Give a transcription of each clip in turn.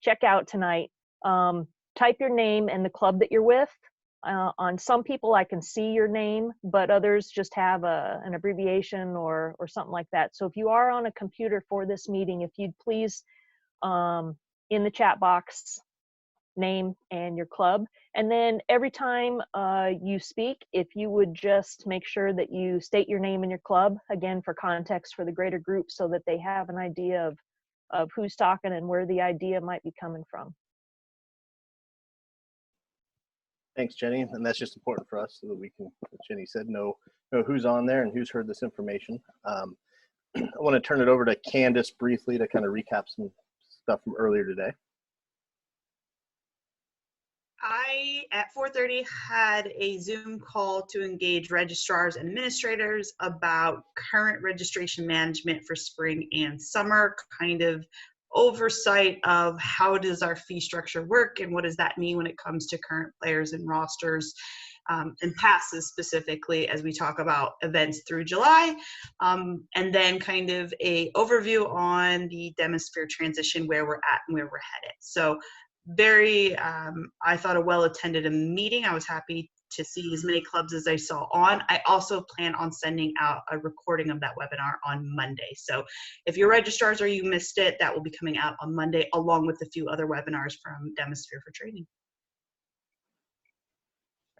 check out tonight, type your name and the club that you're with. On some people, I can see your name, but others just have an abbreviation or something like that. So if you are on a computer for this meeting, if you'd please, in the chat box, name and your club. And then every time you speak, if you would just make sure that you state your name and your club, again, for context for the greater group, so that they have an idea of who's talking and where the idea might be coming from. Thanks, Jenny. And that's just important for us so that we can, as Jenny said, know who's on there and who's heard this information. I want to turn it over to Candace briefly to kind of recap some stuff from earlier today. I, at 4:30, had a Zoom call to engage registrars and administrators about current registration management for spring and summer, kind of oversight of how does our fee structure work and what does that mean when it comes to current players and rosters, and passes specifically as we talk about events through July, and then kind of a overview on the Demisphere transition, where we're at and where we're headed. So very, I thought, a well-attended meeting. I was happy to see as many clubs as I saw on. I also plan on sending out a recording of that webinar on Monday. So if you're registrars or you missed it, that will be coming out on Monday, along with a few other webinars from Demisphere for Training.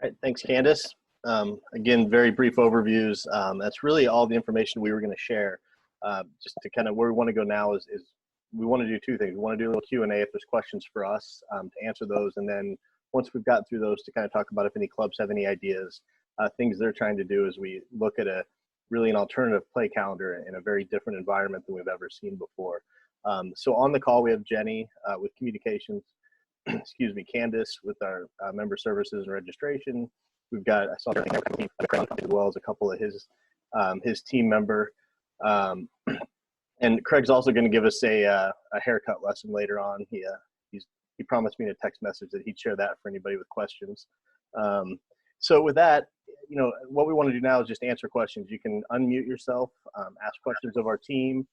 All right, thanks, Candace. Again, very brief overviews. That's really all the information we were going to share. Just to kind of where we want to go now is we want to do two things. We want to do a little Q&A if there's questions for us, to answer those. And then once we've gotten through those, to kind of talk about if any clubs have any ideas, things they're trying to do as we look at really an alternative play calendar in a very different environment than we've ever seen before. So on the call, we have Jenny with communications, excuse me, Candace with our member services and registration. We've got, I saw as well as a couple of his team member. And Craig's also going to give us a haircut lesson later on. He promised me in a text message that he'd share that for anybody with questions. So with that, what we want to do now is just answer questions. You can unmute yourself, ask questions of our team.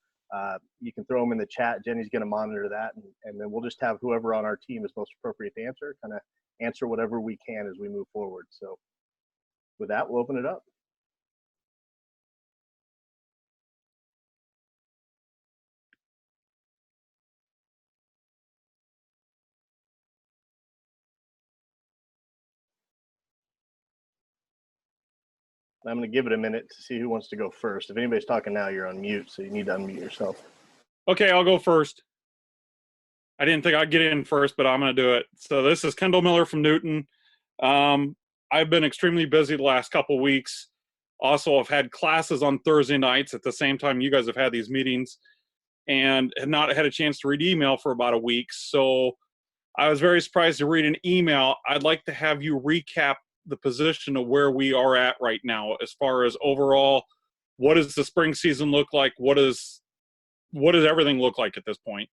You can throw them in the chat. Jenny's going to monitor that, and then we'll just have whoever on our team is most appropriate to answer, kind of answer whatever we can as we move forward. So with that, we'll open it up. I'm going to give it a minute to see who wants to go first. If anybody's talking now, you're on mute, so you need to unmute yourself. Okay, I'll go first. I didn't think I'd get in first, but I'm going to do it. So this is Kendall Miller from Newton. I've been extremely busy the last couple of weeks. Also, I've had classes on Thursday nights at the same time you guys have had these meetings, and have not had a chance to read email for about a week. So I was very surprised to read an email. I'd like to have you recap the position of where we are at right now as far as overall, what does the spring season look like? What does everything look like at this point?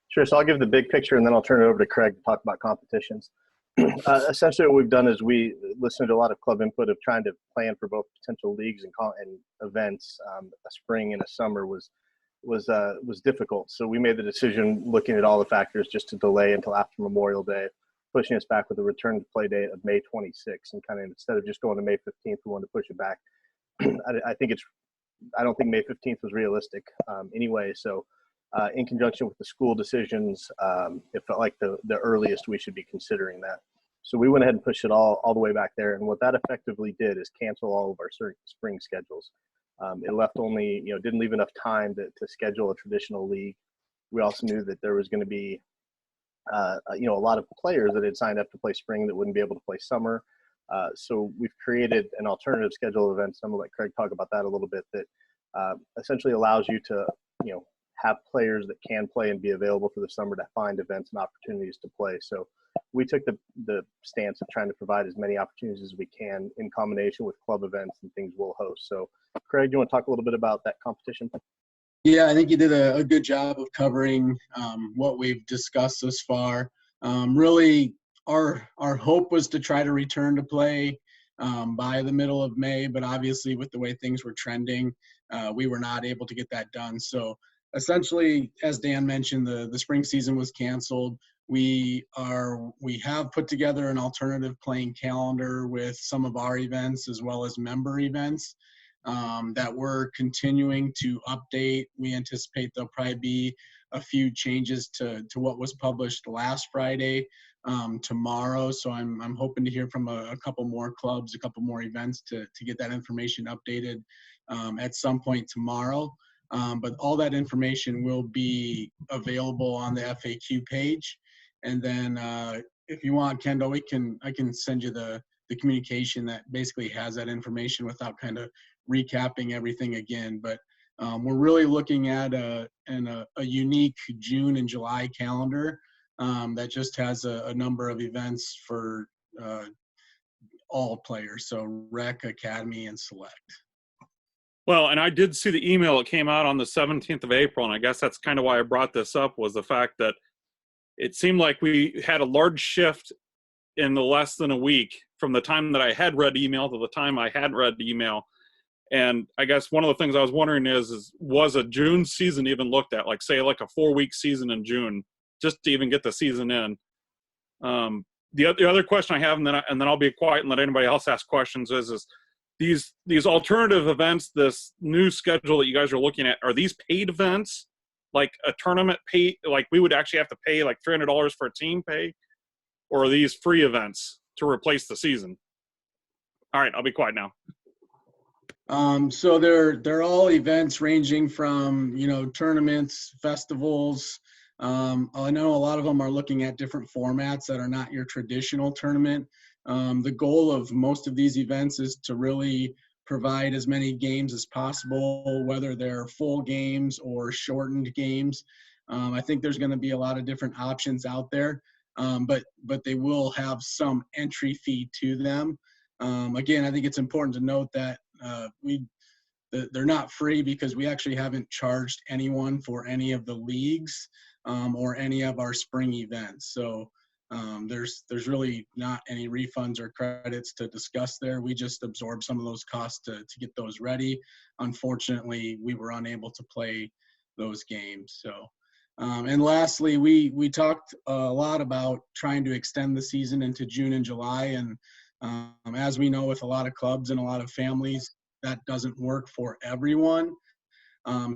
Sure, so I'll give the big picture and then I'll turn it over to Craig to talk about competitions. Essentially what we've done is we listened to a lot of club input of trying to plan for both potential leagues and events. A spring and a summer was difficult. So we made the decision, looking at all the factors, just to delay until after Memorial Day, pushing us back with a return to play date of May 26th, and kind of instead of just going to May 15th, we wanted to push it back. I don't think May 15th was realistic anyway. So in conjunction with the school decisions, it felt like the earliest we should be considering that. So we went ahead and pushed it all the way back there. And what that effectively did is cancel all of our spring schedules. It left only, didn't leave enough time to schedule a traditional league. We also knew that there was going to be a lot of players that had signed up to play spring that wouldn't be able to play summer. So we've created an alternative schedule of events. I'm going to let Craig talk about that a little bit, that essentially allows you to, have players that can play and be available for the summer to find events and opportunities to play. So we took the stance of trying to provide as many opportunities as we can in combination with club events and things we'll host. So Craig, do you want to talk a little bit about that competition? Yeah, I think you did a good job of covering what we've discussed thus far. Really, our hope was to try to return to play by the middle of May, but obviously with the way things were trending, we were not able to get that done. So essentially, as Dan mentioned, the spring season was canceled. We have put together an alternative playing calendar with some of our events as well as member events that we're continuing to update. We anticipate there'll probably be a few changes to what was published last Friday tomorrow. So I'm hoping to hear from a couple more clubs, a couple more events to get that information updated at some point tomorrow. But all that information will be available on the FAQ page. And then if you want, Kendall, I can send you the communication that basically has that information without kind of recapping everything again. But we're really looking at a unique June and July calendar that just has a number of events for all players, so rec, academy, and select. Well, and I did see the email that came out on the 17th of April, and I guess that's kind of why I brought this up, was the fact that it seemed like we had a large shift in the less than a week from the time that I had read email to the time I hadn't read the email. And I guess one of the things I was wondering is was a June season even looked at, like say like a 4-week season in June, just to even get the season in? The other question I have, and then I'll be quiet and let anybody else ask questions, is these alternative events, this new schedule that you guys are looking at, are these paid events, like a tournament pay, like we would actually have to pay like $300 for a team pay, or are these free events to replace the season? All right, I'll be quiet now. So they're all events ranging from, tournaments, festivals. I know a lot of them are looking at different formats that are not your traditional tournament. The goal of most of these events is to really provide as many games as possible, whether they're full games or shortened games. I think there's going to be a lot of different options out there, but they will have some entry fee to them. Again, I think it's important to note that they're not free because we actually haven't charged anyone for any of the leagues or any of our spring events. So there's really not any refunds or credits to discuss there. We just absorb some of those costs to get those ready. Unfortunately, we were unable to play those games. So, and lastly, we talked a lot about trying to extend the season into June and July. And as we know, with a lot of clubs and a lot of families, that doesn't work for everyone.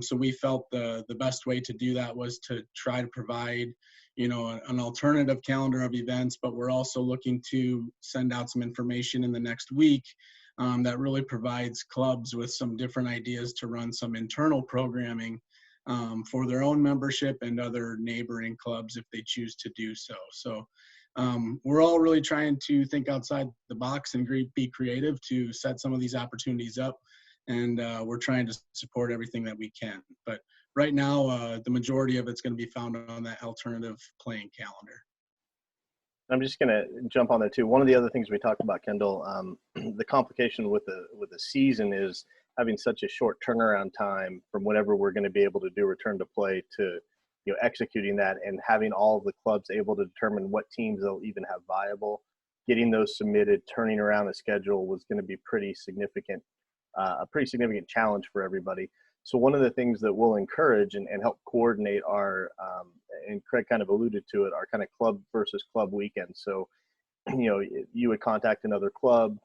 So we felt the best way to do that was to try to provide, an alternative calendar of events, but we're also looking to send out some information in the next week that really provides clubs with some different ideas to run some internal programming for their own membership and other neighboring clubs if they choose to do so. So we're all really trying to think outside the box and be creative to set some of these opportunities up. And we're trying to support everything that we can. But right now, the majority of it's going to be found on that alternative playing calendar. I'm just going to jump on there too. One of the other things we talked about, Kendall, the complication with the season is having such a short turnaround time from whenever we're going to be able to do return to play to executing that, and having all of the clubs able to determine what teams they'll even have viable. Getting those submitted, turning around the schedule was going to be pretty significant. A pretty significant challenge for everybody. So one of the things that we'll encourage and help coordinate our, and Craig kind of alluded to it, our kind of club versus club weekends. So, you would contact another club,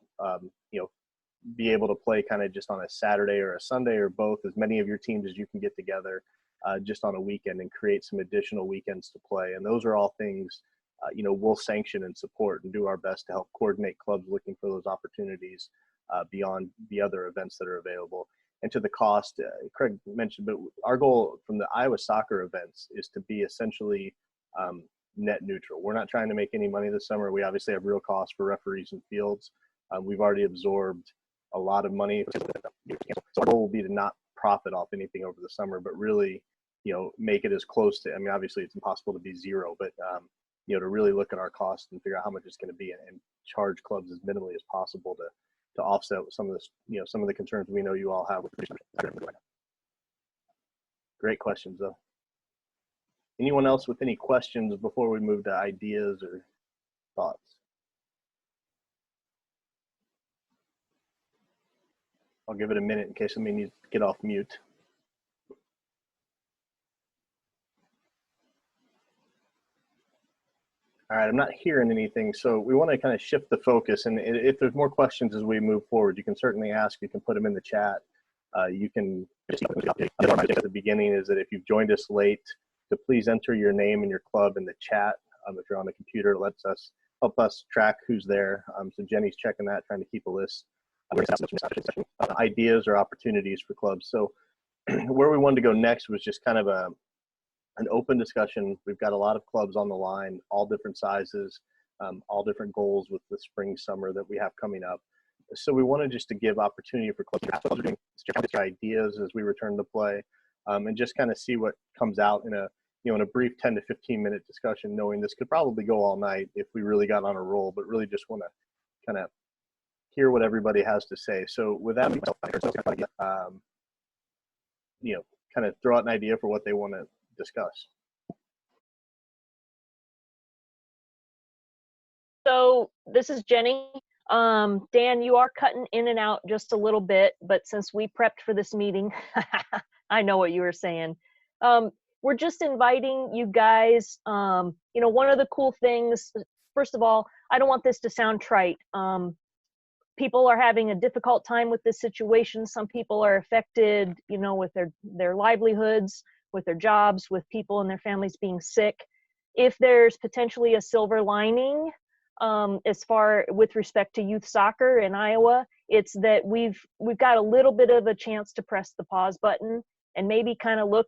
be able to play kind of just on a Saturday or a Sunday or both, as many of your teams as you can get together just on a weekend, and create some additional weekends to play. And those are all things, we'll sanction and support and do our best to help coordinate clubs looking for those opportunities beyond the other events that are available. And to the cost, Craig mentioned, but our goal from the Iowa soccer events is to be essentially net neutral. We're not trying to make any money this summer. We obviously have real costs for referees and fields. We've already absorbed a lot of money. So our goal will be to not profit off anything over the summer, but really, make it as close to, obviously it's impossible to be zero, but to really look at our costs and figure out how much it's going to be, and charge clubs as minimally as possible to offset some of this, some of the concerns we know you all have. Great questions, though. Anyone else with any questions before we move to ideas or thoughts? I'll give it a minute in case somebody needs to get off mute. All right, I'm not hearing anything, so we want to kind of shift the focus. And if there's more questions as we move forward, you can certainly ask. You can put them in the chat. You can, at the beginning is that if you've joined us late, to please enter your name and your club in the chat. If you're on the computer, it lets us help us track who's there. So Jenny's checking that, trying to keep a list. Ideas or opportunities for clubs. So where we wanted to go next was just kind of an open discussion. We've got a lot of clubs on the line, all different sizes, all different goals with the spring, summer that we have coming up. So we wanted just to give opportunity for clubs to share ideas as we return to play, and just kind of see what comes out in a brief 10 to 15 minute discussion, knowing this could probably go all night if we really got on a roll, but really just want to kind of hear what everybody has to say. So with that, kind of throw out an idea for what they want to discuss. So this is Jenny. Dan, you are cutting in and out just a little bit, but since we prepped for this meeting, I know what you were saying. We're just inviting you guys. One of the cool things, first of all, I don't want this to sound trite. People are having a difficult time with this situation. Some people are affected, with their livelihoods, with their jobs, with people and their families being sick. If there's potentially a silver lining, as far with respect to youth soccer in Iowa, it's that we've got a little bit of a chance to press the pause button and maybe kind of look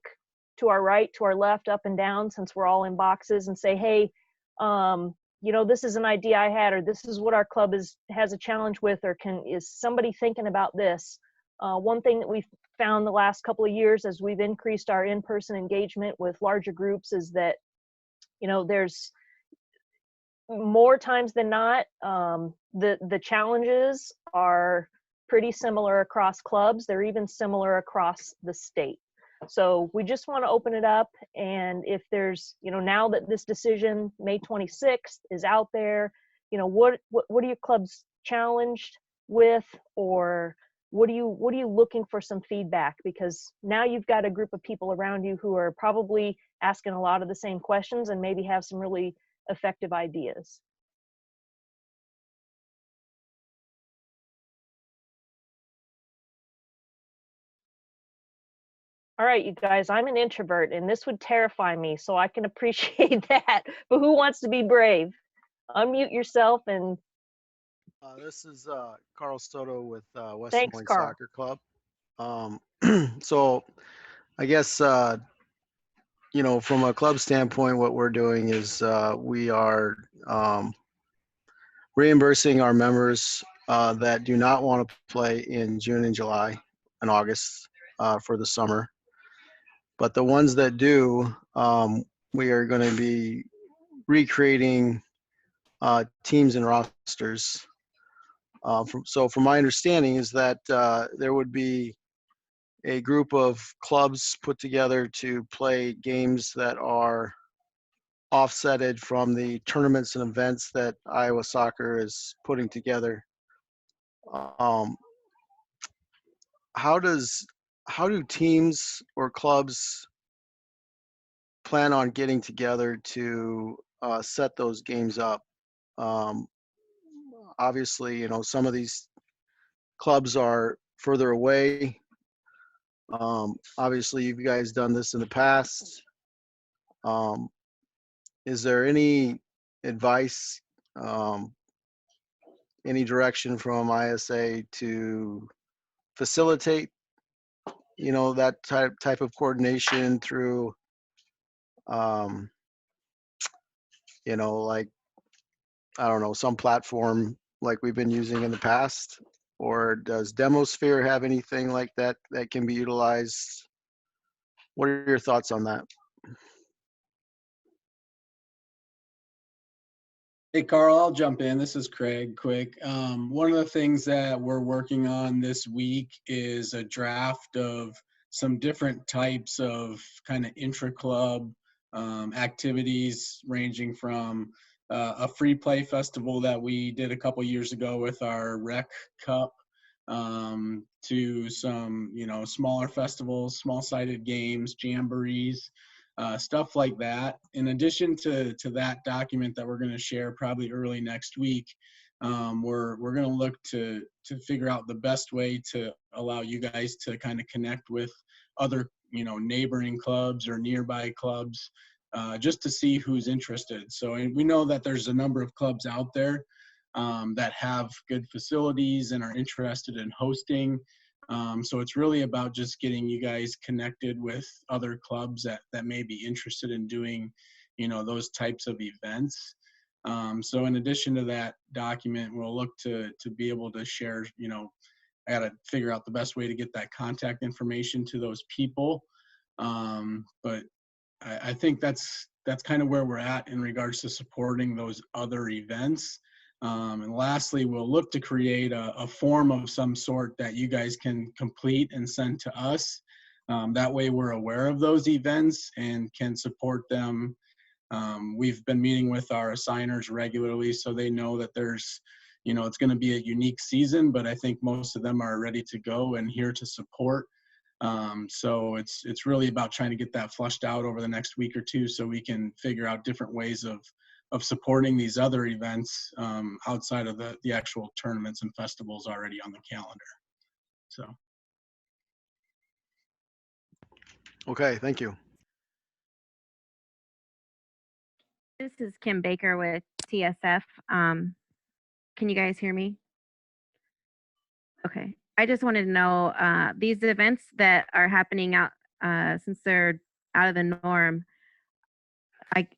to our right, to our left, up and down, since we're all in boxes, and say, hey, this is an idea I had, or this is what our club has a challenge with, or is somebody thinking about this? One thing that we've found the last couple of years as we've increased our in-person engagement with larger groups is that, there's more times than not, the challenges are pretty similar across clubs. They're even similar across the state. So we just want to open it up. And if there's, now that this decision, May 26th, is out there, what are your clubs challenged with, or what are you looking for some feedback? Because now you've got a group of people around you who are probably asking a lot of the same questions and maybe have some really effective ideas. All right, you guys, I'm an introvert and this would terrify me, so I can appreciate that. But who wants to be brave? Unmute yourself and. This is Carl Soto with West Thanks, Des Moines Carl. Soccer Club. So I guess, from a club standpoint, what we're doing is we are reimbursing our members that do not want to play in June and July and August for the summer. But the ones that do, we are going to be recreating teams and rosters. So from my understanding is that there would be a group of clubs put together to play games that are offsetted from the tournaments and events that Iowa Soccer is putting together. How do teams or clubs plan on getting together to set those games up? Obviously, some of these clubs are further away. Obviously, you guys done this in the past. Is there any advice, any direction from ISA to facilitate, that type of coordination through, like, I don't know, some platform like we've been using in the past? Or does Demosphere have anything like that that can be utilized? What are your thoughts on that? Hey, Carl, I'll jump in. This is Craig, quick. One of the things that we're working on this week is a draft of some different types of kind of intra-club activities, ranging from a free play festival that we did a couple years ago with our Rec Cup, to some, smaller festivals, small-sided games, jamborees, stuff like that. In addition to that document that we're going to share probably early next week, we're going to look to figure out the best way to allow you guys to kind of connect with other, neighboring clubs or nearby clubs, just to see who's interested. So we know that there's a number of clubs out there that have good facilities and are interested in hosting. So it's really about just getting you guys connected with other clubs that may be interested in doing, those types of events. So in addition to that document, we'll look to be able to share, I got to figure out the best way to get that contact information to those people. But I think that's kind of where we're at in regards to supporting those other events. And lastly, we'll look to create a form of some sort that you guys can complete and send to us. That way we're aware of those events and can support them. We've been meeting with our assigners regularly, so they know that there's, it's going to be a unique season, but I think most of them are ready to go and here to support. So it's really about trying to get that flushed out over the next week or two so we can figure out different ways of supporting these other events outside of the actual tournaments and festivals already on the calendar. So. Okay, thank you. This is Kim Baker with TSF. Can you guys hear me? Okay. I just wanted to know, these events that are happening out, since they're out of the norm,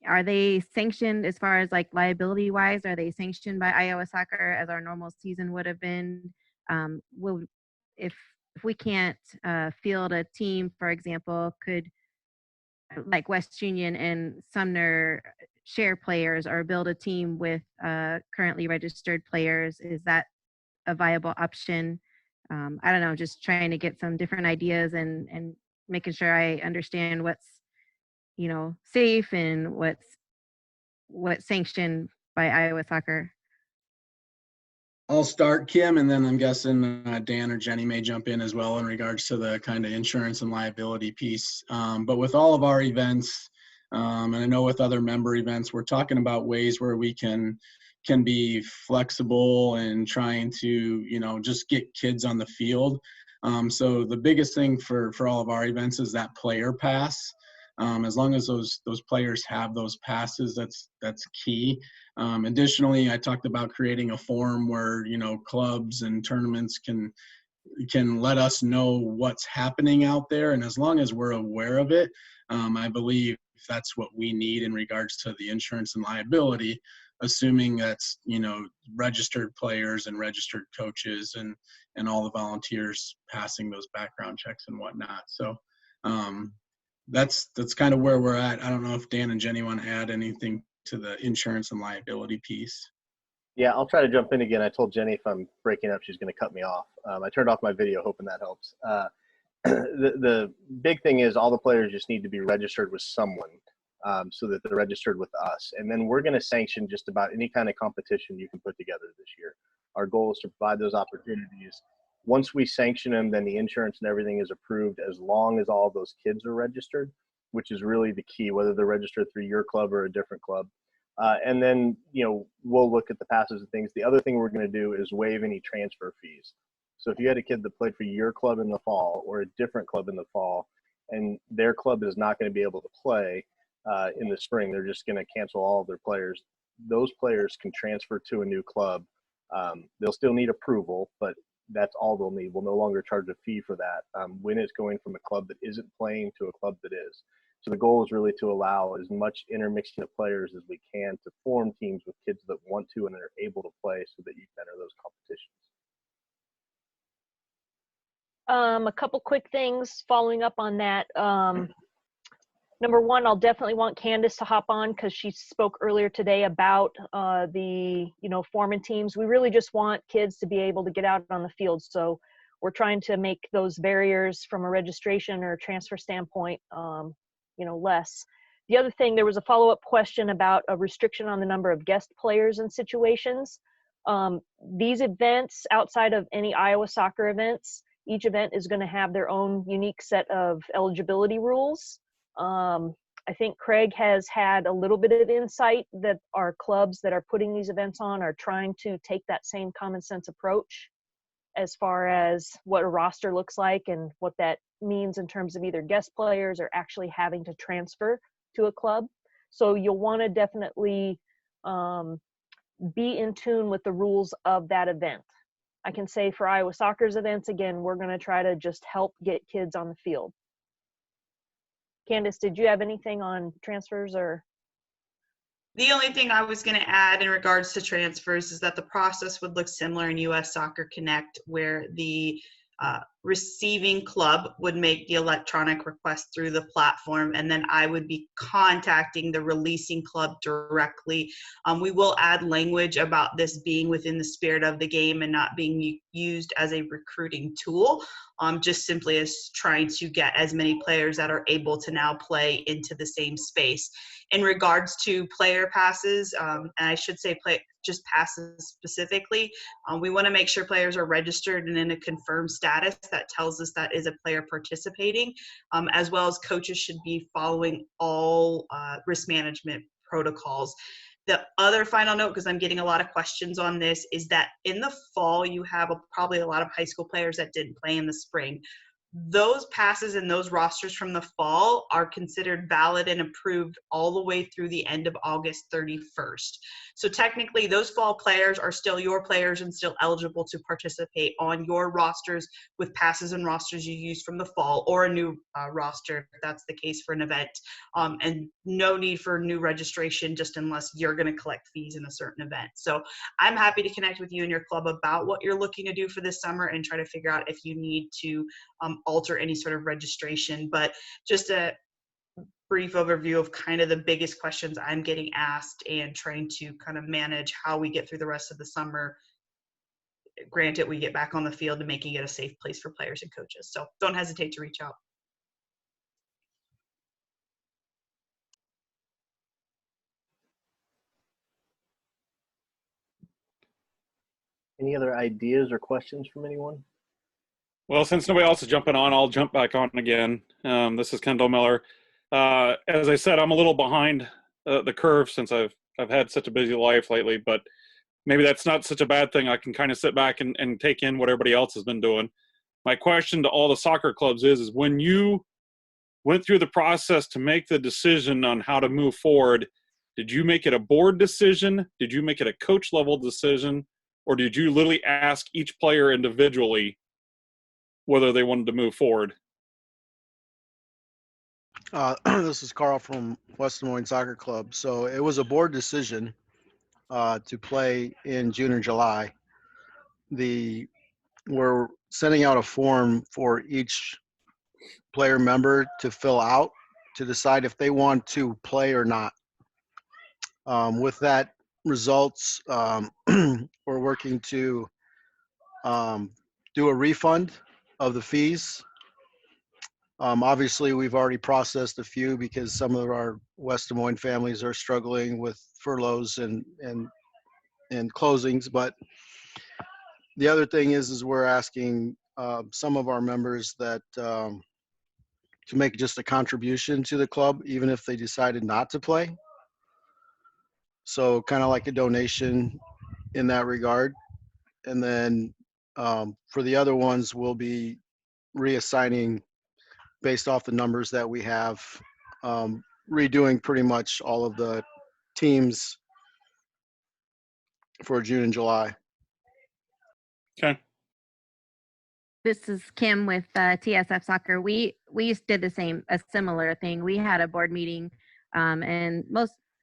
are they sanctioned as far as like liability wise? Are they sanctioned by Iowa Soccer as our normal season would have been? If we can't field a team, for example, could like West Union and Sumner share players or build a team with currently registered players? Is that a viable option? I don't know, just trying to get some different ideas and making sure I understand what's, safe and what's sanctioned by Iowa Soccer. I'll start, Kim, and then I'm guessing Dan or Jenny may jump in as well in regards to the kind of insurance and liability piece. But with all of our events, and I know with other member events, we're talking about ways where we can be flexible and trying to, just get kids on the field. So the biggest thing for all of our events is that player pass. As long as those players have those passes, that's key. Additionally, I talked about creating a form where, clubs and tournaments can let us know what's happening out there. And as long as we're aware of it, I believe that's what we need in regards to the insurance and liability, assuming that's, registered players and registered coaches and all the volunteers passing those background checks and whatnot. So that's kind of where we're at. I don't know if Dan and Jenny want to add anything to the insurance and liability piece. Yeah, I'll try to jump in again. I told Jenny if I'm breaking up, she's going to cut me off. I turned off my video, hoping that helps. The big thing is all the players just need to be registered with someone so that they're registered with us. And then we're going to sanction just about any kind of competition you can put together this year. Our goal is to provide those opportunities. Once we sanction them, then the insurance and everything is approved as long as all those kids are registered, which is really the key, whether they're registered through your club or a different club. And then, we'll look at the passes and things. The other thing we're going to do is waive any transfer fees. So if you had a kid that played for your club in the fall or a different club in the fall, and their club is not going to be able to play in the spring, they're just going to cancel all of their players. Those players can transfer to a new club. They'll still need approval, but that's all they'll need. We'll no longer charge a fee for that when it's going from a club that isn't playing to a club that is. So the goal is really to allow as much intermixing of players as we can to form teams with kids that want to and are able to play so that you can enter those competitions. A couple quick things following up on that. Number one, I'll definitely want Candace to hop on because she spoke earlier today about the, forming teams. We really just want kids to be able to get out on the field. So we're trying to make those barriers from a registration or transfer standpoint, less. The other thing, there was a follow-up question about a restriction on the number of guest players and situations. These events, outside of any Iowa Soccer events, each event is going to have their own unique set of eligibility rules. I think Craig has had a little bit of insight that our clubs that are putting these events on are trying to take that same common sense approach as far as what a roster looks like and what that means in terms of either guest players or actually having to transfer to a club. So you'll want to definitely be in tune with the rules of that event. I can say for Iowa Soccer's events, again, we're going to try to just help get kids on the field. Candace, did you have anything on transfers or? The only thing I was going to add in regards to transfers is that the process would look similar in US Soccer Connect, where the receiving club would make the electronic request through the platform, and then I would be contacting the releasing club directly. We will add language about this being within the spirit of the game and not being used as a recruiting tool, just simply as trying to get as many players that are able to now play into the same space. In regards to player passes, and I should say just passes specifically, we want to make sure players are registered and in a confirmed status that tells us that is a player participating, as well as coaches should be following all risk management protocols. The other final note, because I'm getting a lot of questions on this, is that in the fall you have probably a lot of high school players that didn't play in the spring. Those passes and those rosters from the fall are considered valid and approved all the way through the end of August 31st. So technically those fall players are still your players and still eligible to participate on your rosters with passes and rosters you used from the fall, or a new roster if that's the case for an event. And no need for new registration just unless you're going to collect fees in a certain event. So I'm happy to connect with you and your club about what you're looking to do for this summer and try to figure out if you need to alter any sort of registration. But just a brief overview of kind of the biggest questions I'm getting asked and trying to kind of manage how we get through the rest of the summer. Granted, we get back on the field and making it a safe place for players and coaches. So don't hesitate to reach out. Any other ideas or questions from anyone? Well, since nobody else is jumping on, I'll jump back on again. This is Kendall Miller. As I said, I'm a little behind the curve since I've had such a busy life lately, but maybe that's not such a bad thing. I can kind of sit back and take in what everybody else has been doing. My question to all the soccer clubs is when you went through the process to make the decision on how to move forward, did you make it a board decision? Did you make it a coach level decision? Or did you literally ask each player individually whether they wanted to move forward? This is Carl from West Des Moines Soccer Club. So it was a board decision to play in June or July. We're sending out a form for each player member to fill out to decide if they want to play or not. With that results, we're working to do a refund of the fees. Obviously, we've already processed a few because some of our West Des Moines families are struggling with furloughs and closings. But the other thing is we're asking some of our members that to make just a contribution to the club, even if they decided not to play. So kind of like a donation in that regard. And then for the other ones, we'll be reassigning based off the numbers that we have, redoing pretty much all of the teams for June and July. Okay. This is Kim with TSF Soccer. We did a similar thing. We had a board meeting, and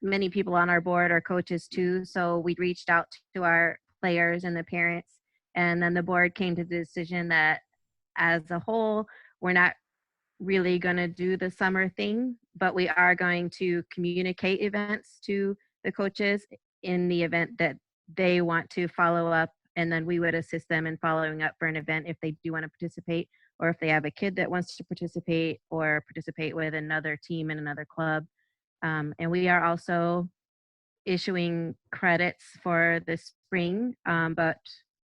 many people on our board are coaches too. So we reached out to our players and the parents, and then the board came to the decision that as a whole, we're not really going to do the summer thing, but we are going to communicate events to the coaches in the event that they want to follow up, and then we would assist them in following up for an event if they do want to participate, or if they have a kid that wants to participate or participate with another team in another club. And we are also issuing credits for the spring, but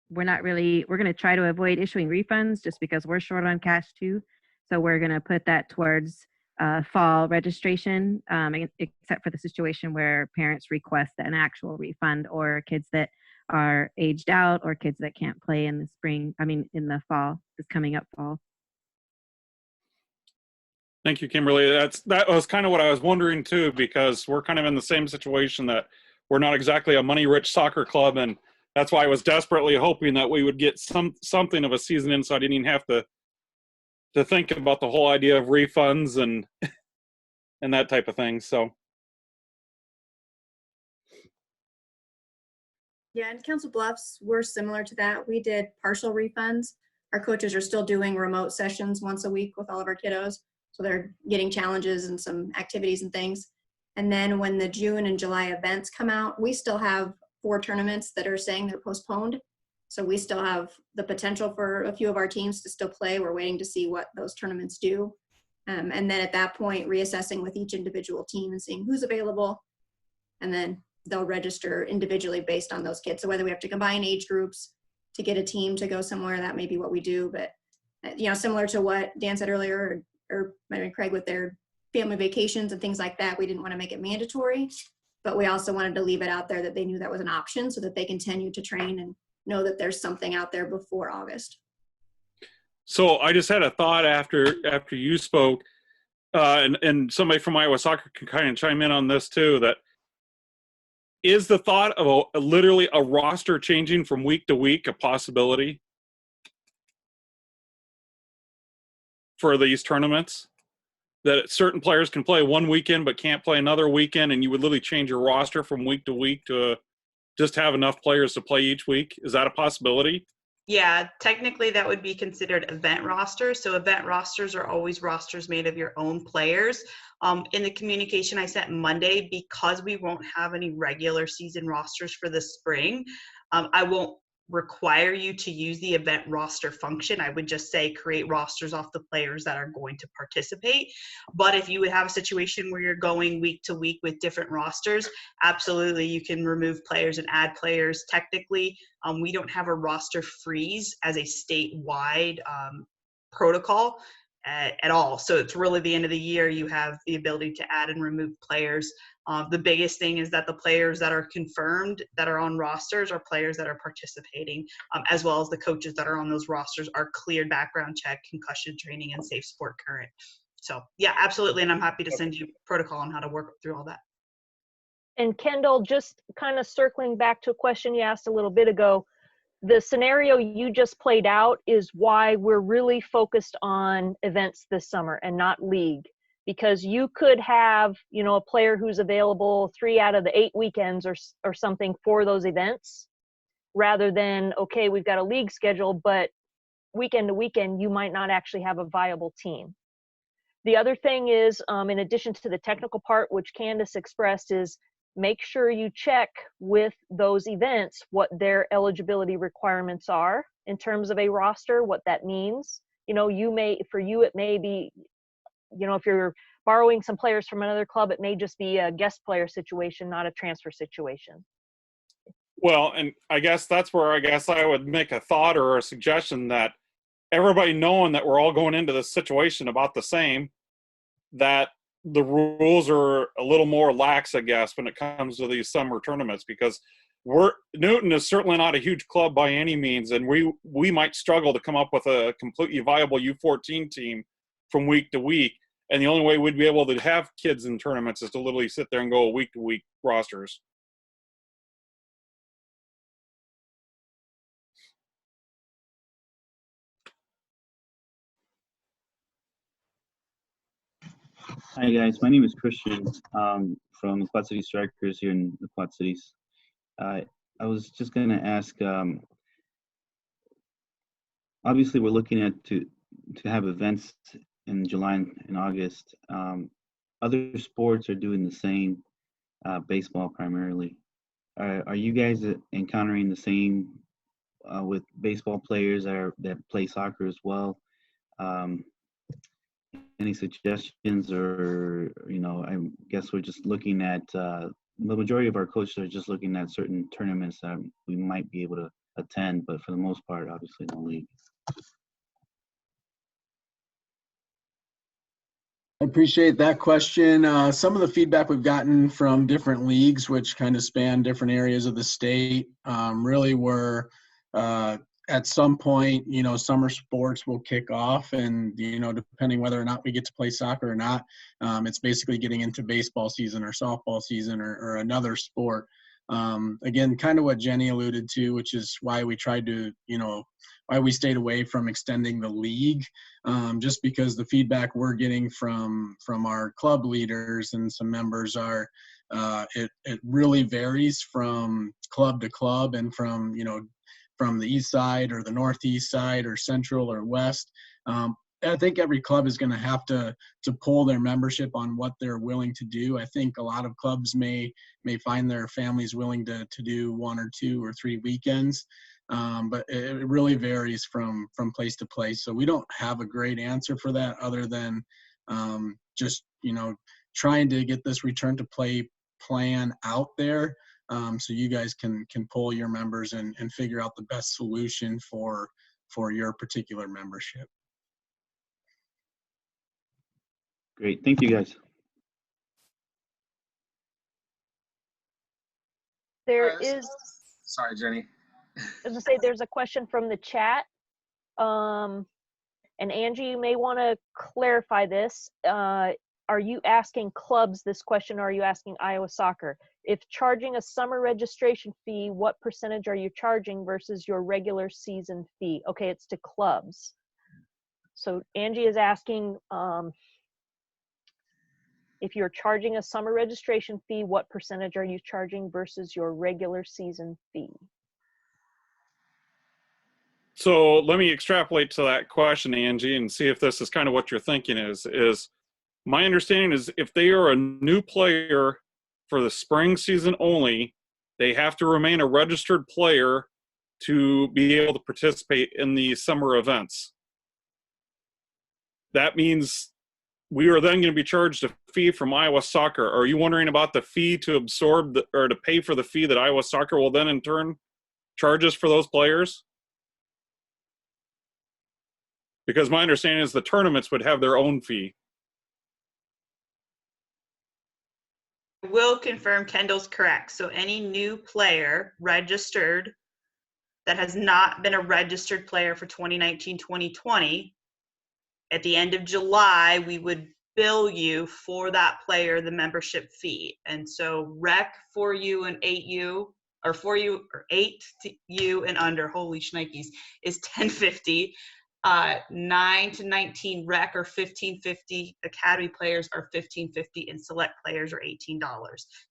we're going to try to avoid issuing refunds just because we're short on cash too. So we're going to put that towards fall registration, except for the situation where parents request an actual refund, or kids that are aged out, or kids that can't play in the spring, in the fall, this coming up fall. Thank you, Kimberly. That was kind of what I was wondering too, because we're kind of in the same situation that we're not exactly a money-rich soccer club, and that's why I was desperately hoping that we would get something of a season in, so I didn't even have to think about the whole idea of refunds and and that type of thing. So Yeah, in Council Bluffs, we're similar to that. We did partial refunds. Our coaches are still doing remote sessions once a week with all of our kiddos. So they're getting challenges and some activities and things. And then when the June and July events come out, we still have 4 tournaments that are saying they're postponed. So we still have the potential for a few of our teams to still play. We're waiting to see what those tournaments do. And then at that point, reassessing with each individual team and seeing who's available. And then they'll register individually based on those kids. So whether we have to combine age groups to get a team to go somewhere, that may be what we do. But, similar to what Dan said earlier, or maybe Craig, with their family vacations and things like that, we didn't want to make it mandatory, but we also wanted to leave it out there that they knew that was an option so that they continue to train and know that there's something out there before August. So I just had a thought after you spoke, and somebody from Iowa Soccer can kind of chime in on this too, that is the thought of literally a roster changing from week to week a possibility for these tournaments? That certain players can play one weekend but can't play another weekend, and you would literally change your roster from week to week to just have enough players to play each week? Is that a possibility? Yeah, technically that would be considered event rosters. So event rosters are always rosters made of your own players. In the communication I sent Monday, because we won't have any regular season rosters for the spring, I won't require you to use the event roster function. I would just say create rosters off the players that are going to participate. But if you would have a situation where you're going week to week with different rosters, absolutely you can remove players and add players. Technically, we don't have a roster freeze as a statewide protocol at all. So it's really the end of the year, you have the ability to add and remove players. The biggest thing is that the players that are confirmed that are on rosters are players that are participating, as well as the coaches that are on those rosters are cleared background check, concussion training, and safe sport current. So yeah, absolutely. And I'm happy to send you protocol on how to work through all that. And Kendall, just kind of circling back to a question you asked a little bit ago, the scenario you just played out is why we're really focused on events this summer and not league. Because you could have, a player who's available 3 out of the 8 weekends or something for those events, rather than, okay, we've got a league schedule, but weekend to weekend, you might not actually have a viable team. The other thing is, in addition to the technical part, which Candace expressed, is make sure you check with those events what their eligibility requirements are in terms of a roster, what that means. For you, it may be, if you're borrowing some players from another club, it may just be a guest player situation, not a transfer situation. Well, and I guess that's where I would make a thought or a suggestion that everybody knowing that we're all going into this situation about the same, that the rules are a little more lax, I guess, when it comes to these summer tournaments, because Newton is certainly not a huge club by any means, and we might struggle to come up with a completely viable U14 team from week to week. And the only way we'd be able to have kids in tournaments is to literally sit there and go week to week rosters. Hi guys, my name is Christian from the Quad City Strikers here in the Quad Cities. I was just going to ask, obviously we're looking at to have events in July and August. Other sports are doing the same, baseball primarily. Are you guys encountering the same with baseball players that play soccer as well? Any suggestions, or I guess we're just looking at the majority of our coaches are just looking at certain tournaments that we might be able to attend, but for the most part, obviously, no league. I appreciate that question. Some of the feedback we've gotten from different leagues, which kind of span different areas of the state, really were at some point, summer sports will kick off, and depending whether or not we get to play soccer or not, it's basically getting into baseball season or softball season or another sport. Again, kind of what Jenny alluded to, which is why we tried to, why we stayed away from extending the league, just because the feedback we're getting from our club leaders and some members are it really varies from club to club and from the east side or the northeast side or central or west. I think every club is going to have to pull their membership on what they're willing to do. I think a lot of clubs may find their families willing to do 1 or 2 or 3 weekends. But it really varies from place to place. So we don't have a great answer for that other than just, trying to get this return to play plan out there, so you guys can poll your members and figure out the best solution for your particular membership. Great. Thank you, guys. There is, Sorry, Jenny. as I say, there's a question from the chat. And Angie, you may want to clarify this. Are you asking clubs this question, or are you asking Iowa Soccer? If charging a summer registration fee, what percentage are you charging versus your regular season fee? Okay, it's to clubs. So Angie is asking, if you're charging a summer registration fee, what percentage are you charging versus your regular season fee? So let me extrapolate to that question, Angie, and see if this is kind of what you're thinking is my understanding is if they are a new player for the spring season only, they have to remain a registered player to be able to participate in the summer events. That means we are then going to be charged a fee from Iowa Soccer. Are you wondering about the fee to absorb or to pay for the fee that Iowa Soccer will then in turn charge us for those players? Because my understanding is the tournaments would have their own fee. I will confirm Kendall's correct. So any new player registered that has not been a registered player for 2019-2020, at the end of July, we would bill you for that player the membership fee. And so rec 4U and 8U, or 4U or 8U and under, holy shnikes, is $10.50. 9 to 19 rec are $15.50. Academy players are $15.50, and select players are $18.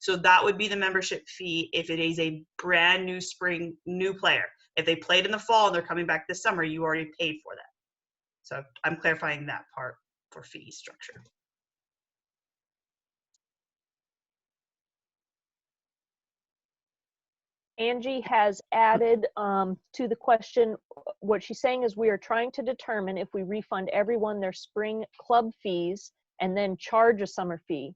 So that would be the membership fee if it is a brand new spring new player. If they played in the fall and they're coming back this summer, you already paid for that. So I'm clarifying that part for fee structure. Angie has added to the question, what she's saying is we are trying to determine if we refund everyone their spring club fees and then charge a summer fee,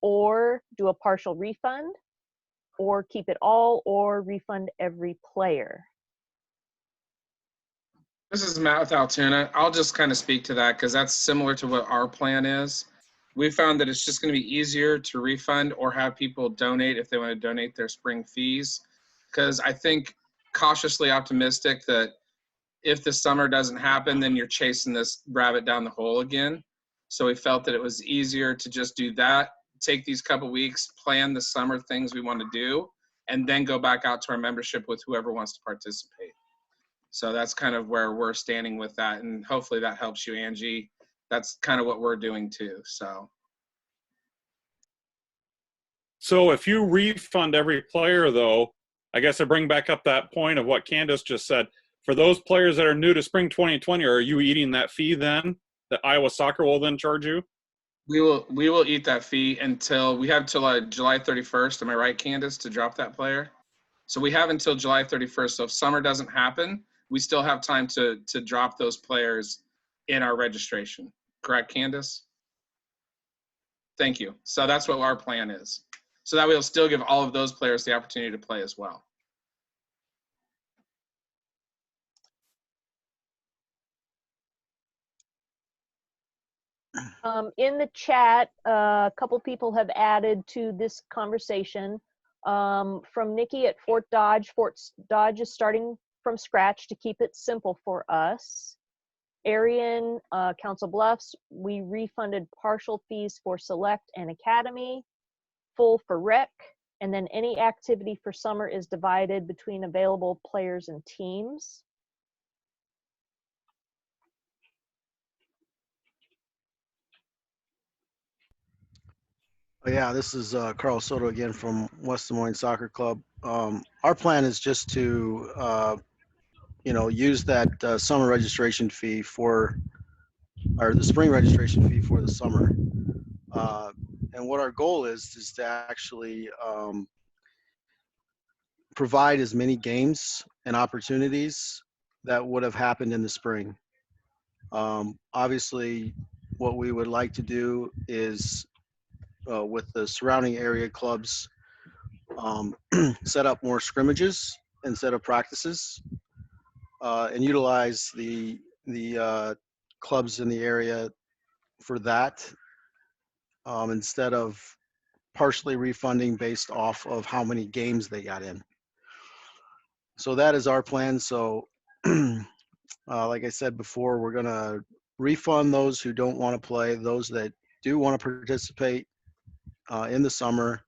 or do a partial refund, or keep it all, or refund every player. This is Matt with Altoona. I'll just kind of speak to that because that's similar to what our plan is. We found that it's just going to be easier to refund or have people donate if they want to donate their spring fees. Because I think cautiously optimistic that if the summer doesn't happen, then you're chasing this rabbit down the hole again. So we felt that it was easier to just do that, take these couple weeks, plan the summer things we want to do, and then go back out to our membership with whoever wants to participate. So that's kind of where we're standing with that. And hopefully that helps you, Angie. That's kind of what we're doing too, So if you refund every player, though, I guess I bring back up that point of what Candace just said. For those players that are new to spring 2020, are you eating that fee then that Iowa Soccer will then charge you? We will eat that fee until we have till July 31st. Am I right, Candace, to drop that player? So we have until July 31st. So if summer doesn't happen, we still have time to drop those players in our registration. Correct, Candace? Thank you. So that's what our plan is. So that we'll still give all of those players the opportunity to play as well. In the chat, a couple people have added to this conversation. From Nikki at Fort Dodge. Fort Dodge is starting from scratch to keep it simple for us. Arian, Council Bluffs, we refunded partial fees for Select and Academy, full for Rec, and then any activity for summer is divided between available players and teams. Yeah, this is Carl Soto again from West Des Moines Soccer Club. Our plan is just to, use that summer registration fee or the spring registration fee for the summer. And what our goal is to actually provide as many games and opportunities that would have happened in the spring. Obviously, what we would like to do is with the surrounding area clubs, set up more scrimmages instead of practices, and utilize the clubs in the area for that, instead of partially refunding based off of how many games they got in. So that is our plan. So like I said before, we're gonna refund those who don't want to play. Those that do want to participate in the summer,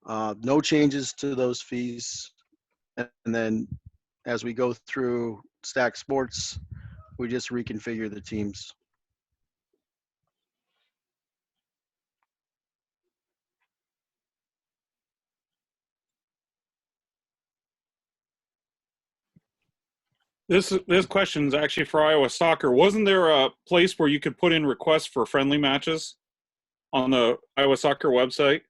no changes to those fees. And then as we go through Stack Sports, we just reconfigure the teams. This question is actually for Iowa Soccer. Wasn't there a place where you could put in requests for friendly matches on the Iowa Soccer website?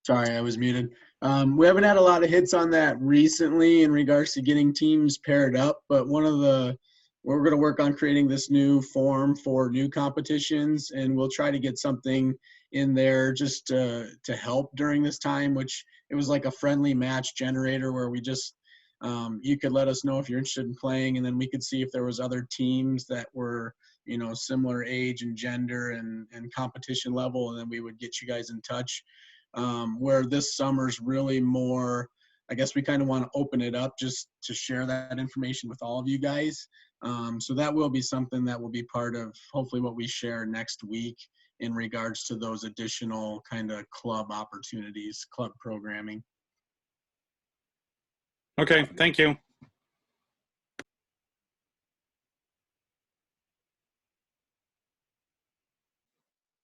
Sorry, I was muted. We haven't had a lot of hits on that recently in regards to getting teams paired up, but we're going to work on creating this new form for new competitions, and we'll try to get something in there just to help during this time, which it was like a friendly match generator where we just, you could let us know if you're interested in playing, and then we could see if there was other teams that were, similar age and gender and competition level, and then we would get you guys in touch. Where this summer's really more, I guess we kind of want to open it up just to share that information with all of you guys. So that will be something that will be part of hopefully what we share next week in regards to those additional kind of club opportunities, club programming. Okay, thank you.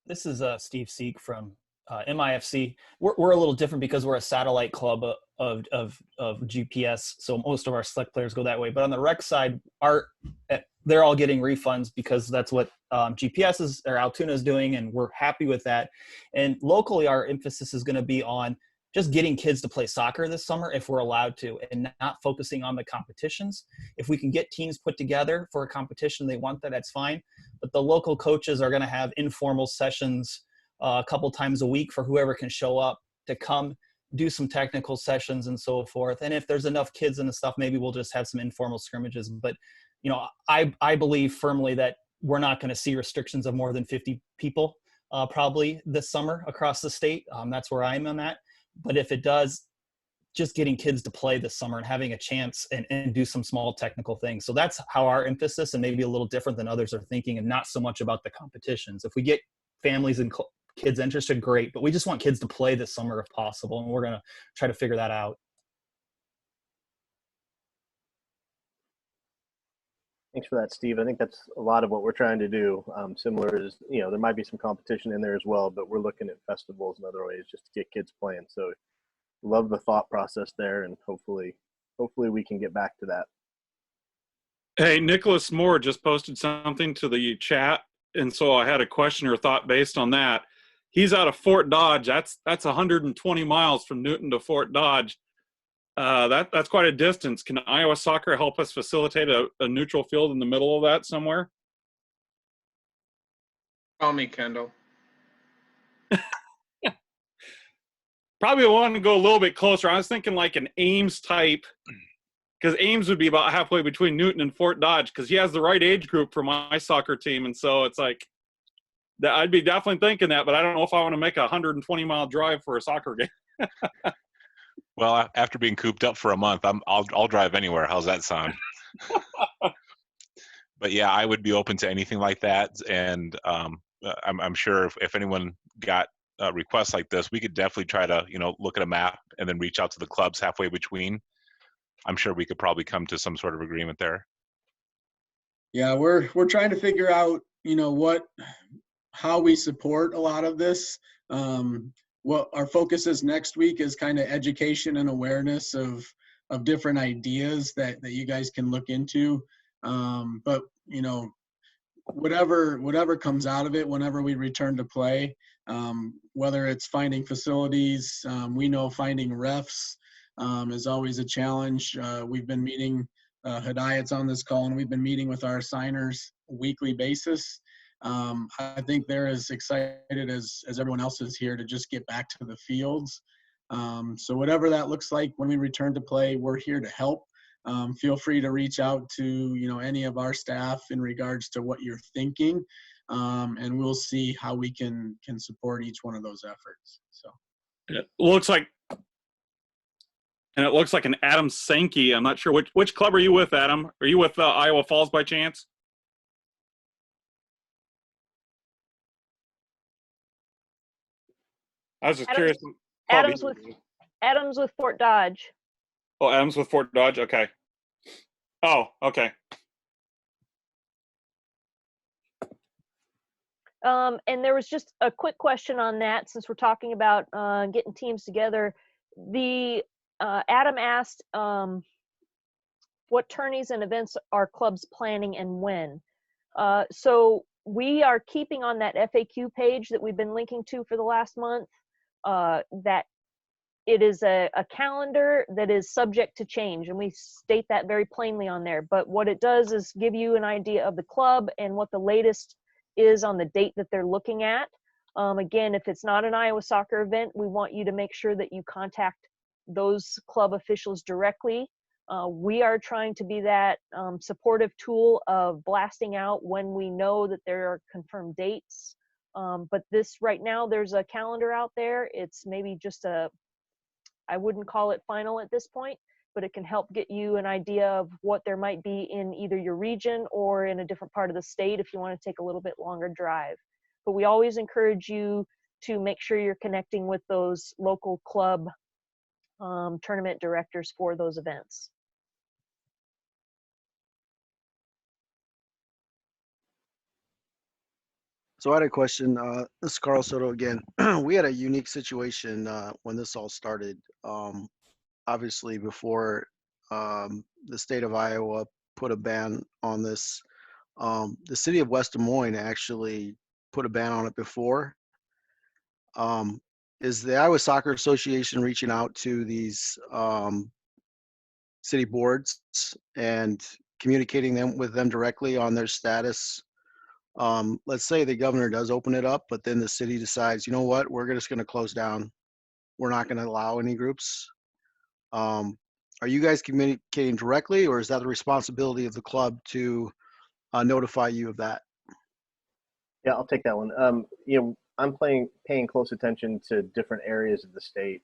This is Steve Seek from MIFC. We're a little different because we're a satellite club of GPS, so most of our select players go that way. But on the rec side, they're all getting refunds because that's what GPS is, or Altoona is doing, and we're happy with that. And locally, our emphasis is going to be on just getting kids to play soccer this summer if we're allowed to, and not focusing on the competitions. If we can get teams put together for a competition, they want that, that's fine. But the local coaches are going to have informal sessions a couple times a week for whoever can show up to come do some technical sessions and so forth. And if there's enough kids and stuff, maybe we'll just have some informal scrimmages. But, I believe firmly that we're not going to see restrictions of more than 50 people probably this summer across the state. That's where I'm on that. But if it does, just getting kids to play this summer and having a chance and do some small technical things. So that's how our emphasis, and maybe a little different than others are thinking, and not so much about the competitions. If we get families and kids interested, great, but we just want kids to play this summer if possible, and we're going to try to figure that out. Thanks for that, Steve. I think that's a lot of what we're trying to do. Similar is, there might be some competition in there as well, but we're looking at festivals and other ways just to get kids playing. So love the thought process there, and hopefully we can get back to that. Hey, Nicholas Moore just posted something to the chat, and so I had a question or thought based on that. He's out of Fort Dodge. That's 120 miles from Newton to Fort Dodge. That's quite a distance. Can Iowa Soccer help us facilitate a neutral field in the middle of that somewhere? Call me, Kendall. Probably want to go a little bit closer. I was thinking like an Ames type because Ames would be about halfway between Newton and Fort Dodge because he has the right age group for my soccer team. And so it's like, that I'd be definitely thinking that, but I don't know if I want to make a 120-mile drive for a soccer game. Well, after being cooped up for a month, I'll drive anywhere. How's that sound? But yeah, I would be open to anything like that. And I'm sure if anyone got requests like this, we could definitely try to, look at a map and then reach out to the clubs halfway between. I'm sure we could probably come to some sort of agreement there. Yeah, we're trying to figure out, how we support a lot of this. What our focus is next week is kind of education and awareness of different ideas that you guys can look into. But whatever comes out of it, whenever we return to play, whether it's finding facilities, we know finding refs is always a challenge. We've been meeting, Hidayat's on this call, and we've been meeting with our signers weekly basis. I think they're as excited as everyone else is here to just get back to the fields. So whatever that looks like when we return to play, we're here to help. Feel free to reach out to any of our staff in regards to what you're thinking, and we'll see how we can support each one of those efforts. So it looks like an Adam Sankey. I'm not sure which club are you with, Adam? Are you with Iowa Falls by chance? I was just curious. Adams with Fort Dodge. Oh, Adams with Fort Dodge. Okay. Oh, okay. And there was just a quick question on that, since we're talking about getting teams together. Adam asked what tourneys and events are clubs planning and when. So we are keeping on that FAQ page that we've been linking to for the last month, that it is a calendar that is subject to change, and we state that very plainly on there. But what it does is give you an idea of the club and what the latest is on the date that they're looking at. Again, if it's not an Iowa soccer event, we want you to make sure that you contact those club officials directly. We are trying to be that supportive tool of blasting out when we know that there are confirmed dates. But this right now, there's a calendar out there. It's maybe just I wouldn't call it final at this point, but it can help get you an idea of what there might be in either your region or in a different part of the state if you want to take a little bit longer drive. But we always encourage you to make sure you're connecting with those local club tournament directors for those events. So I had a question. This is Carl Soto again. We had a unique situation when this all started. Obviously, before the state of Iowa put a ban on this, the city of West Des Moines actually put a ban on it before. Is the Iowa Soccer Association reaching out to these city boards and communicating with them directly on their status? Let's say the governor does open it up, but then the city decides, you know what, we're just going to close down. We're not going to allow any groups. Are you guys communicating directly, or is that the responsibility of the club to notify you of that? Yeah, I'll take that one. I'm paying close attention to different areas of the state.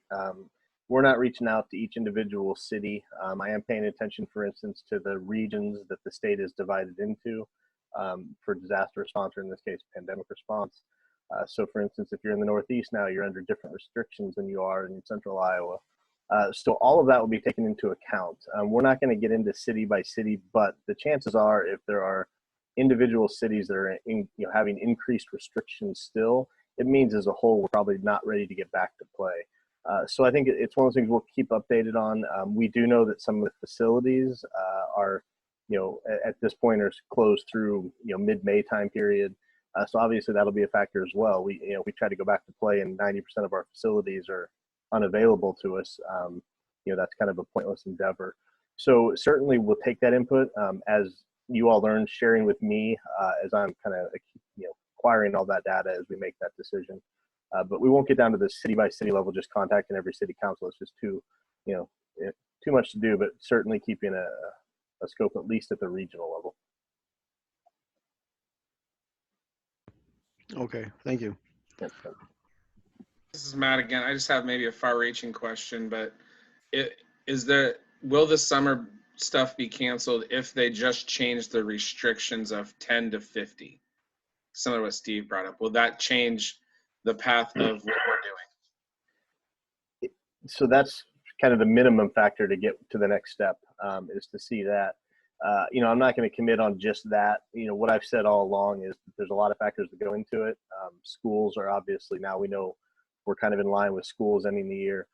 We're not reaching out to each individual city. I am paying attention, for instance, to the regions that the state is divided into for disaster response, or in this case, pandemic response. So, for instance, if you're in the Northeast now, you're under different restrictions than you are in Central Iowa. So all of that will be taken into account. We're not going to get into city by city, but the chances are, if there are individual cities that are having increased restrictions still, it means as a whole we're probably not ready to get back to play. So I think it's one of those things we'll keep updated on. We do know that some of the facilities are, at this point are closed through mid-May time period. So obviously that'll be a factor as well. We try to go back to play, and 90% of our facilities are unavailable to us. That's kind of a pointless endeavor. So certainly we'll take that input as you all learn, sharing with me as I'm kind of acquiring all that data as we make that decision. But we won't get down to the city by city level, just contacting every city council. It's just too, too much to do, but certainly keeping a scope at least at the regional level. Okay, thank you. Yep. This is Matt again. I just have maybe a far-reaching question, but will the summer stuff be canceled if they just change the restrictions of 10 to 50? Similar to what Steve brought up. Will that change the path of what we're doing? So that's kind of the minimum factor to get to the next step, is to see that. I'm not going to commit on just that. What I've said all along is that there's a lot of factors that go into it. Schools are obviously, now we know we're kind of in line with schools ending the year.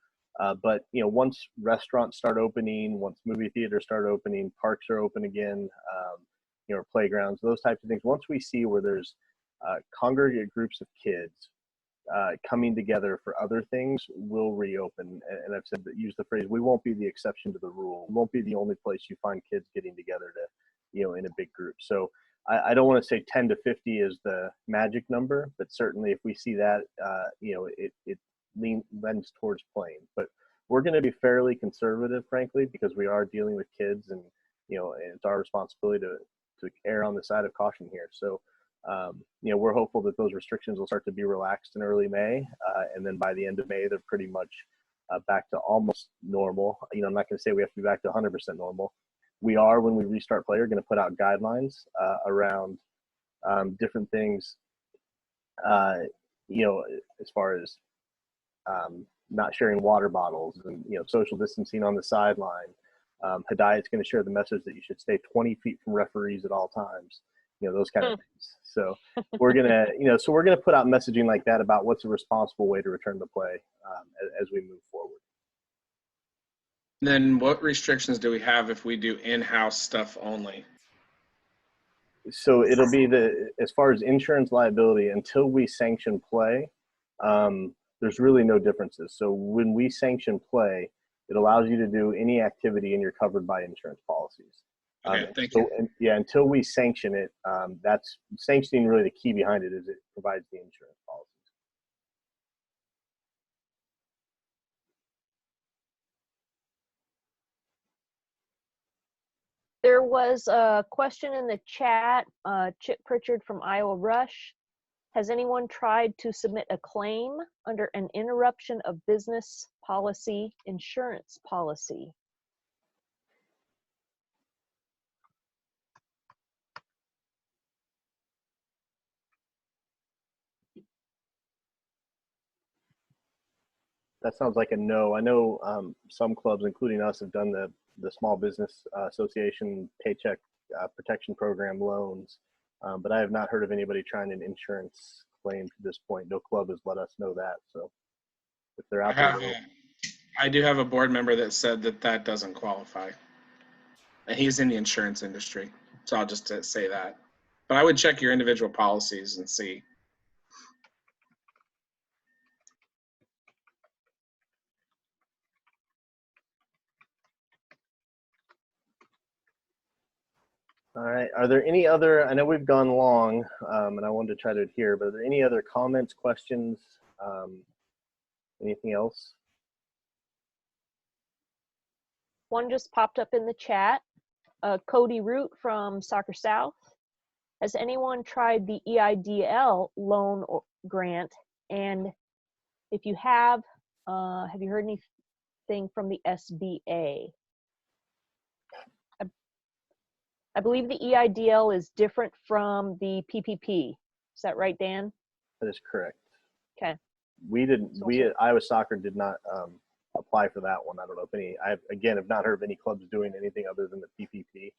But once restaurants start opening, once movie theaters start opening, parks are open again, playgrounds, those types of things. Once we see where there's congregate groups of kids coming together for other things, we'll reopen. And I've said that, use the phrase, we won't be the exception to the rule. We won't be the only place you find kids getting together to, in a big group. So I don't want to say 10 to 50 is the magic number, but certainly if we see that, it lends towards playing. But we're going to be fairly conservative, frankly, because we are dealing with kids, and it's our responsibility to err on the side of caution here. So we're hopeful that those restrictions will start to be relaxed in early May, and then by the end of May they're pretty much back to almost normal. I'm not going to say we have to be back to 100% normal. We are, when we restart play, are going to put out guidelines around different things, as far as not sharing water bottles and social distancing on the sideline. Hidayat's going to share the message that you should stay 20 feet from referees at all times. Those kind of things. So we're gonna, we're gonna put out messaging like that about what's a responsible way to return to play as we move forward. Then what restrictions do we have if we do in-house stuff only? So it'll be as far as insurance liability, until we sanction play, there's really no differences. So when we sanction play, it allows you to do any activity and you're covered by insurance policies. Okay, thank you. Until we sanction it, that's sanctioning, really the key behind it is it provides the insurance policies. There was a question in the chat, Chip Pritchard from Iowa Rush. Has anyone tried to submit a claim under an interruption of business policy insurance policy? That sounds like a no. I know some clubs, including us, have done the Small Business Association Paycheck Protection Program loans, but I have not heard of anybody trying an insurance claim to this point. No club has let us know that. So if they're out there, I do have a board member that said that doesn't qualify, and he's in the insurance industry. So I'll just say that. But I would check your individual policies and see. All right. Are there any other, I know we've gone long, and I wanted to try to adhere, but are there any other comments, questions, anything else? One just popped up in the chat. Cody Root from Soccer South. Has anyone tried the EIDL loan or grant? And if you have you heard anything from the SBA? I believe the EIDL is different from the PPP. Is that right, Dan? That is correct. Okay. We at Iowa Soccer did not apply for that one. I don't know if I have not heard of any clubs doing anything other than the PPP.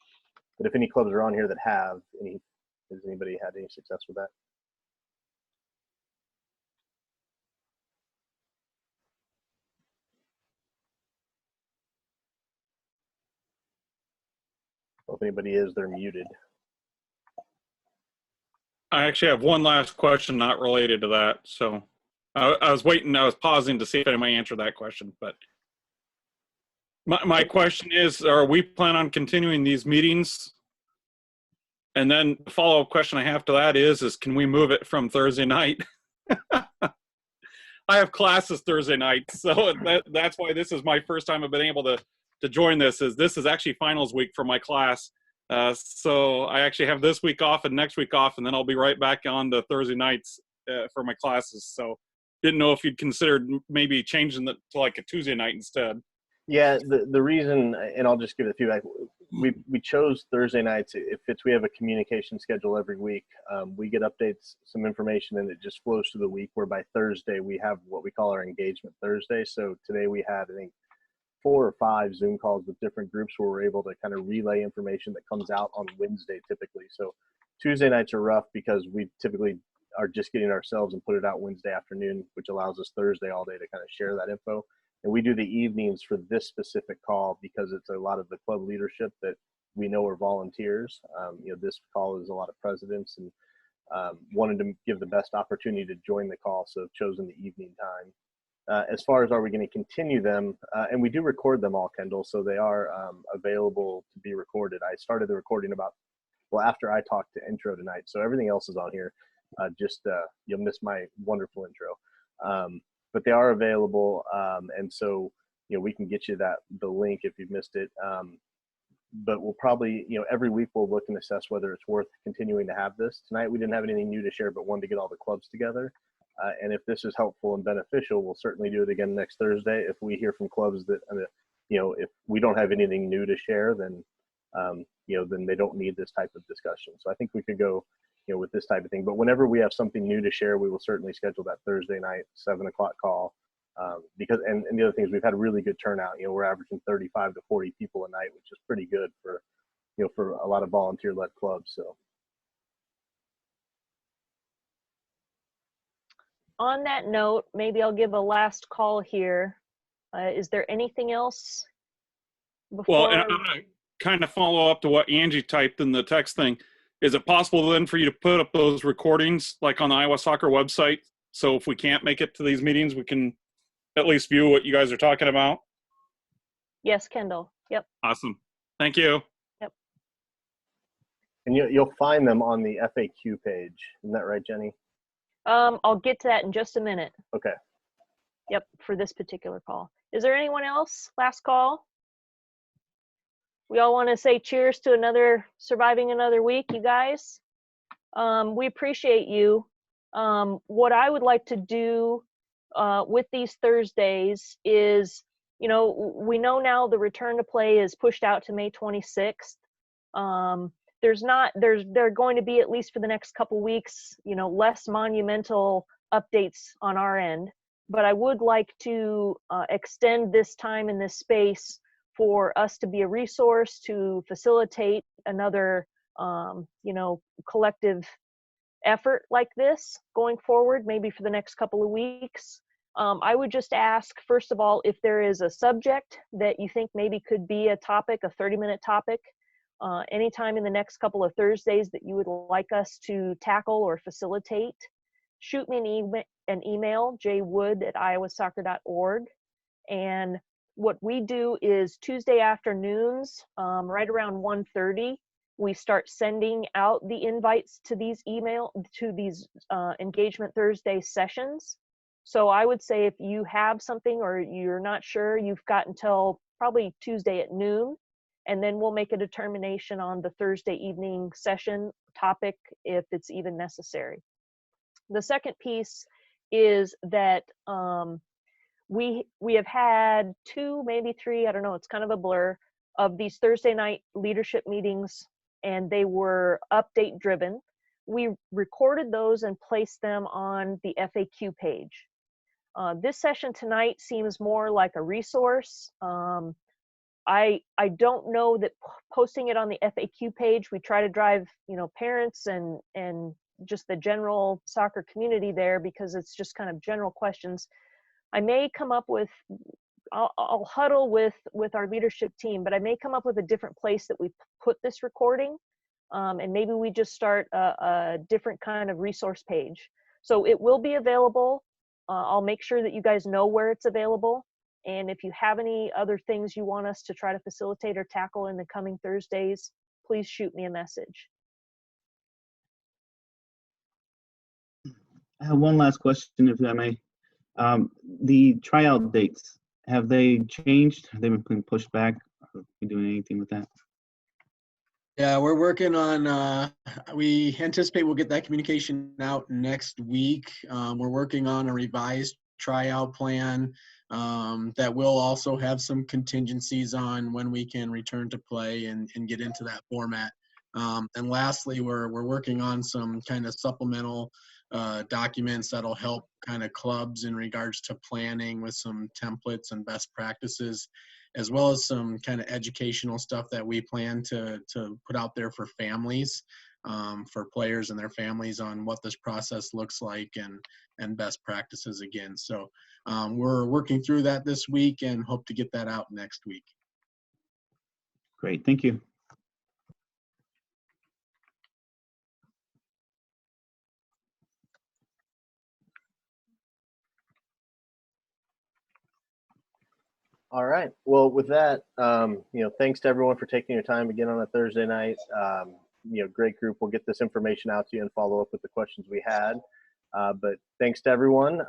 But if any clubs are on here that have has anybody had any success with that? Well, if anybody is, they're muted. I actually have one last question not related to that. So I was pausing to see if anybody answered that question. But my question is, are we plan on continuing these meetings? And then the follow-up question I have to that is can we move it from Thursday night? I have classes Thursday night, so that's why this is my first time I've been able to to join this is actually finals week for my class. So I actually have this week off and next week off, and then I'll be right back on the Thursday nights for my classes. So didn't know if you'd considered maybe changing it to like a Tuesday night instead. Yeah, the reason, and I'll just give the feedback, we chose Thursday nights. It fits. We have a communication schedule every week. We get updates, some information, and it just flows through the week, where by Thursday we have what we call our engagement Thursday. So today we had, I think, 4 or 5 Zoom calls with different groups where we're able to kind of relay information that comes out on Wednesday typically. So Tuesday nights are rough because we typically are just getting ourselves and put it out Wednesday afternoon, which allows us Thursday all day to kind of share that info. And we do the evenings for this specific call because it's a lot of the club leadership that we know are volunteers. This call is a lot of presidents, and wanted to give the best opportunity to join the call, so chosen the evening time. As far as are we going to continue them, and we do record them all, Kendall, so they are available to be recorded. I started the recording after I talked to intro tonight, so everything else is on here. You'll miss my wonderful intro. But they are available, and so we can get you the link if you've missed it. But we'll probably every week we'll look and assess whether it's worth continuing to have this. Tonight we didn't have anything new to share, but wanted to get all the clubs together. And if this is helpful and beneficial, we'll certainly do it again next Thursday. If we hear from clubs that if we don't have anything new to share, then then they don't need this type of discussion. So I think we could go with this type of thing. But whenever we have something new to share, we will certainly schedule that Thursday night, 7 o'clock call. Because the other thing is we've had a really good turnout. We're averaging 35 to 40 people a night, which is pretty good for a lot of volunteer-led clubs. So. On that note, maybe I'll give a last call here. Is there anything else before? Well, and I'm going to kind of follow up to what Angie typed in the text thing. Is it possible then for you to put up those recordings like on the Iowa Soccer website? So if we can't make it to these meetings, we can at least view what you guys are talking about? Yes, Kendall. Yep. Awesome. Thank you. Yep. And you'll find them on the FAQ page. Isn't that right, Jenny? I'll get to that in just a minute. Okay. Yep, for this particular call. Is there anyone else? Last call? We all want to say cheers to surviving another week, you guys. We appreciate you. What I would like to do with these Thursdays is, we know now the return to play is pushed out to May 26th. There are going to be, at least for the next couple weeks, less monumental updates on our end, but I would like to extend this time in this space for us to be a resource to facilitate another, collective effort like this going forward, maybe for the next couple of weeks. I would just ask, first of all, if there is a subject that you think maybe could be a topic, a 30-minute topic, anytime in the next couple of Thursdays that you would like us to tackle or facilitate, shoot me an email, jwood@iowasoccer.org. And what we do is Tuesday afternoons, right around 1:30, we start sending out the invites to these Engagement Thursday sessions. So I would say if you have something or you're not sure, you've got until probably Tuesday at noon, and then we'll make a determination on the Thursday evening session topic if it's even necessary. The second piece is that we have had 2, maybe 3, I don't know, it's kind of a blur, of these Thursday night leadership meetings, and they were update driven. We recorded those and placed them on the FAQ page. This session tonight seems more like a resource. I don't know that posting it on the FAQ page, we try to drive, parents and just the general soccer community there, because it's just kind of general questions. I may come up with, I'll huddle with our leadership team, but I may come up with a different place that we put this recording, and maybe we just start a different kind of resource page. So it will be available. I'll make sure that you guys know where it's available. And if you have any other things you want us to try to facilitate or tackle in the coming Thursdays, please shoot me a message. I have one last question, if I may. The tryout dates, have they changed? Have they been pushed back We doing anything with that? Yeah, we're working on, we anticipate we'll get that communication out next week. We're working on a revised tryout plan that will also have some contingencies on when we can return to play and get into that format. And lastly, we're working on some kind of supplemental documents that'll help kind of clubs in regards to planning with some templates and best practices, as well as some kind of educational stuff that we plan to put out there for families, for players and their families on what this process looks like and best practices again. So we're working through that this week and hope to get that out next week. Great, thank you. All right. Well, with that, thanks to everyone for taking your time again on a Thursday night. Great group. We'll get this information out to you and follow up with the questions we had. But thanks to everyone.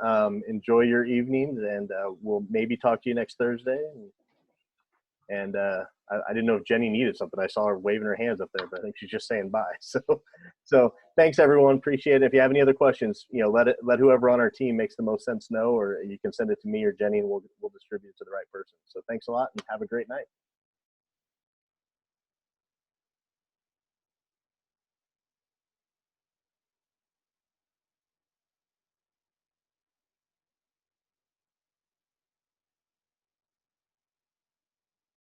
Enjoy your evenings, and we'll maybe talk to you next Thursday. And I didn't know if Jenny needed something. I saw her waving her hands up there, but I think she's just saying bye. So thanks everyone. Appreciate it. If you have any other questions, let whoever on our team makes the most sense know, or you can send it to me or Jenny, and we'll distribute it to the right person. So thanks a lot, and have a great night.